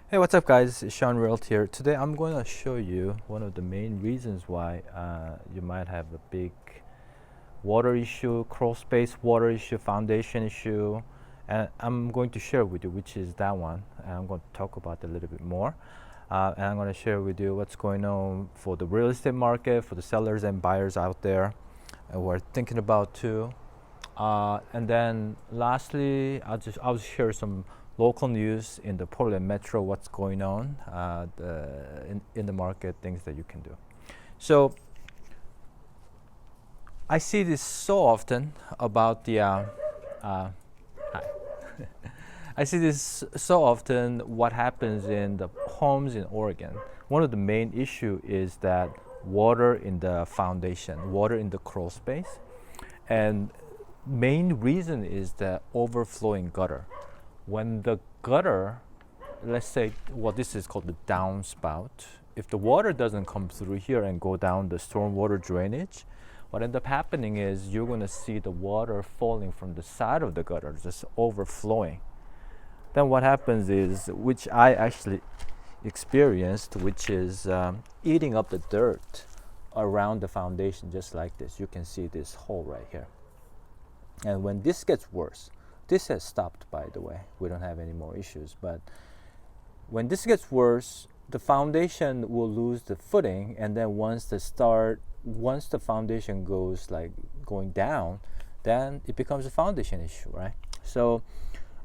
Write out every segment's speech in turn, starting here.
Hey, what's up, guys? It's Shawn Realty here. Today, I'm going to show you one of the main reasons why you might have a big water issue, crawl space water issue, foundation issue, and I'm going to share with you which is that one. And I'm going to talk about it a little bit more, and I'm going to share with you what's going on for the real estate market, for the sellers and buyers out there, and we're thinking about too. And then lastly, I'll share some local news in the Portland Metro, what's going on in the market, things that you can do. So I see this so often about the hi. I see this so often what happens in the homes in Oregon. One of the main issue is that water in the foundation, water in the crawl space, and main reason is the overflowing gutter. When the gutter, let's say, well, this is called the downspout. If the water doesn't come through here and go down the stormwater drainage, what ends up happening is you're going to see the water falling from the side of the gutter, just overflowing. Then what happens is, which I actually experienced, which is eating up the dirt around the foundation, just like this. You can see this hole right here. And when this gets worse, this has stopped, by the way. We don't have any more issues. But when this gets worse, the foundation will lose the footing. And then once the foundation goes like going down, then it becomes a foundation issue, right? So,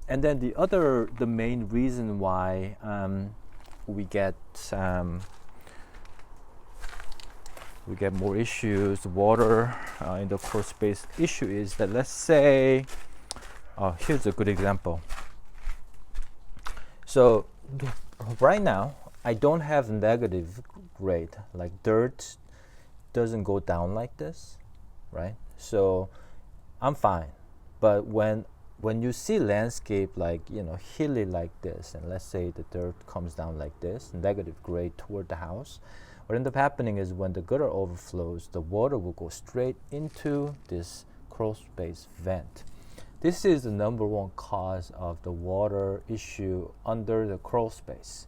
and then the main reason why we get more issues, water in the crawl space issue is that, let's say, here's a good example. So right now, I don't have negative grade, like dirt doesn't go down like this, right? So I'm fine. But when you see landscape like, hilly like this, and let's say the dirt comes down like this, negative grade toward the house, what ends up happening is when the gutter overflows, the water will go straight into this crawl space vent. This is the number one cause of the water issue under the crawl space.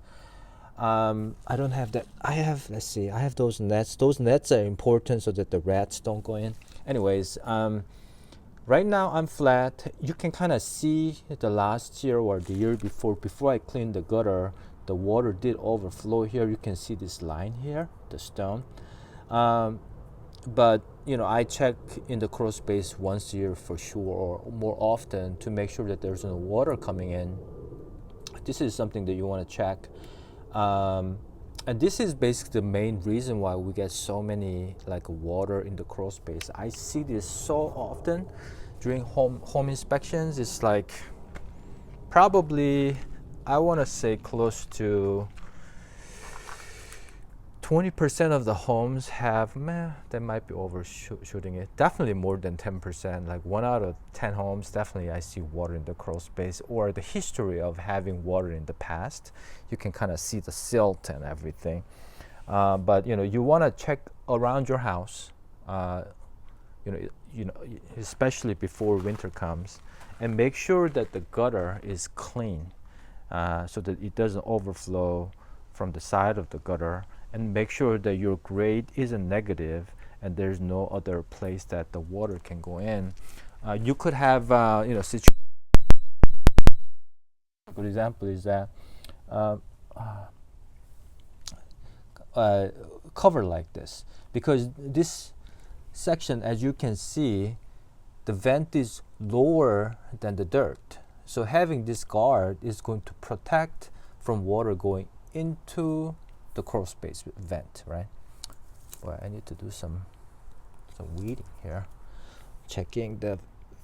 I don't have that. I have those nets. Those nets are important so that the rats don't go in. Anyways, right now I'm flat. You can kind of see the last year or the year before I cleaned the gutter, the water did overflow here. You can see this line here, the stone. But I check in the crawl space once a year for sure, or more often, to make sure that there's no water coming in. This is something that you want to check. And this is basically the main reason why we get so many like water in the crawl space. I see this so often during home inspections. It's like probably, I want to say, close to 20% of the homes have, they might be overshooting it. Definitely more than 10%. Like 1 out of 10 homes, definitely I see water in the crawl space, or the history of having water in the past. You can kind of see the silt and everything. But you want to check around your house, especially before winter comes, and make sure that the gutter is clean, so that it doesn't overflow from the side of the gutter. And make sure that your grade isn't negative and there's no other place that the water can go in. You could have, situation. A good example is that cover like this, because this section, as you can see, the vent is lower than the dirt. So having this guard is going to protect from water going into the crawl space vent, right? Well, I need to do some weeding here. Checking the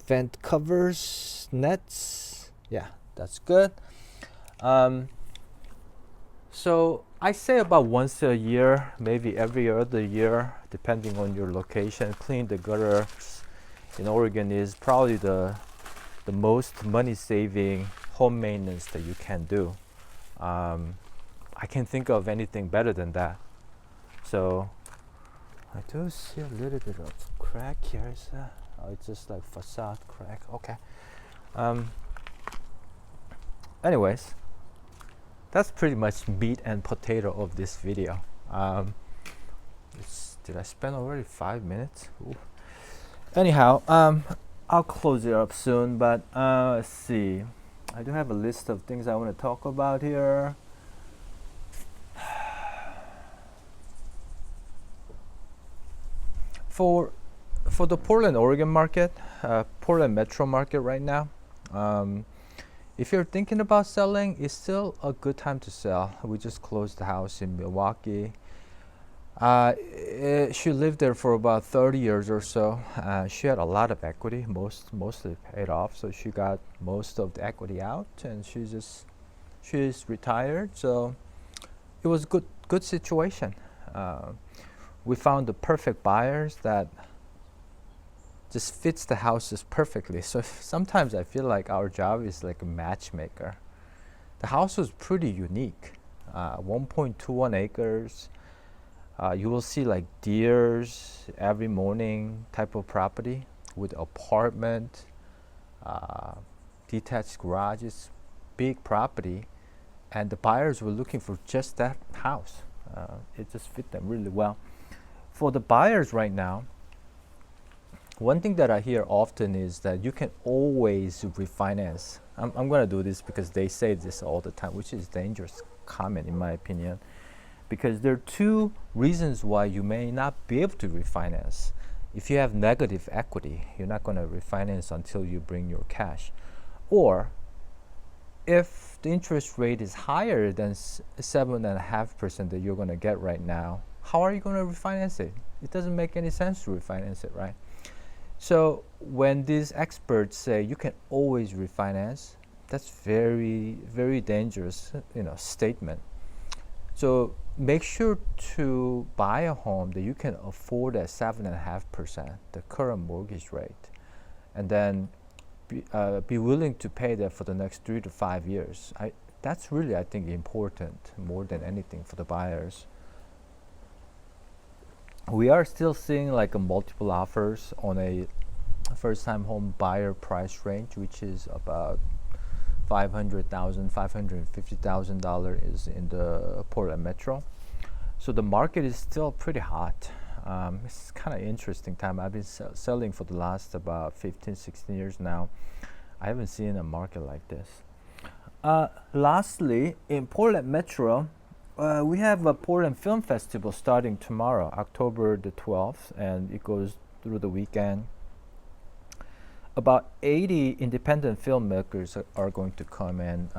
vent covers, nets. Yeah, that's good. So I say about once a year, maybe every other year, depending on your location. Clean the gutters in Oregon is probably the most money-saving home maintenance that you can do. I can't think of anything better than that. So I do see a little bit of crack here. It's just like facade crack. Okay. Anyways, that's pretty much meat and potato of this video. Did I spend already 5 minutes? Ooh. Anyhow, I'll close it up soon, but let's see. I do have a list of things I want to talk about here. For the Portland, Oregon market, Portland metro market right now, if you're thinking about selling, it's still a good time to sell. We just closed the house in Milwaukee. She lived there for about 30 years or so. She had a lot of equity, mostly paid off, so she got most of the equity out, and she's retired. So it was good situation. We found the perfect buyers that just fits the houses perfectly. So sometimes I feel like our job is like a matchmaker. The house was pretty unique, 1.21 acres. You will see like deers every morning type of property with apartment, detached garages, big property, and the buyers were looking for just that house. It just fit them really well. For the buyers right now, one thing that I hear often is that you can always refinance. I'm going to do this because they say this all the time, which is a dangerous comment in my opinion, because there are two reasons why you may not be able to refinance. If you have negative equity, you're not going to refinance until you bring your cash. Or if the interest rate is higher than 7.5% that you're going to get right now, how are you going to refinance it? It doesn't make any sense to refinance it, right? So when these experts say you can always refinance, that's very, very dangerous, statement. So make sure to buy a home that you can afford at 7.5%, the current mortgage rate, and then be willing to pay that for the next 3 to 5 years. That's really, I think, important more than anything for the buyers. We are still seeing like a multiple offers on a first-time home buyer price range, which is about $500,000, $550,000 is in the Portland metro. So the market is still pretty hot. It's kind of interesting time. I've been selling for the last about 15, 16 years now. I haven't seen a market like this. Lastly, in Portland metro, we have a Portland Film Festival starting tomorrow, October the 12th, and it goes through the weekend. About 80 independent filmmakers are going to come, and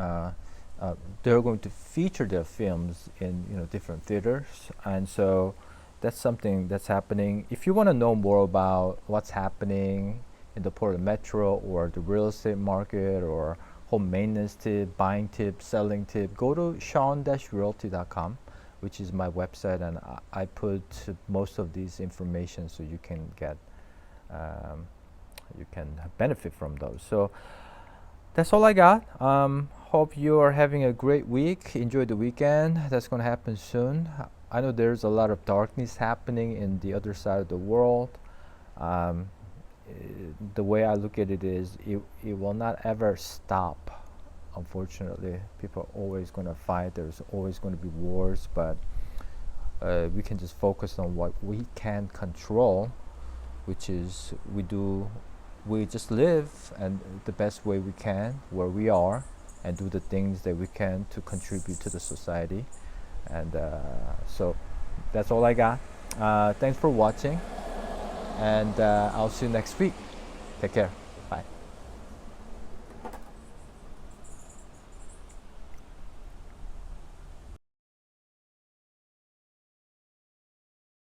they're going to feature their films in different theaters, and so that's something that's happening. If you want to know more about what's happening in the Portland metro or the real estate market or home maintenance tip, buying tip, selling tip, go to shawn-realty.com, which is my website, and I put most of these information so you can get you can benefit from those. So that's all I got. Hope you are having a great week. Enjoy the weekend. That's going to happen soon. I know there's a lot of darkness happening in the other side of the world. The way I look at it is it will not ever stop. Unfortunately, people are always going to fight. There's always going to be wars, but we can just focus on what we can control, which is we just live and the best way we can where we are, and do the things that we can to contribute to the society. And so that's all I got. Thanks for watching, and I'll see you next week. Take care.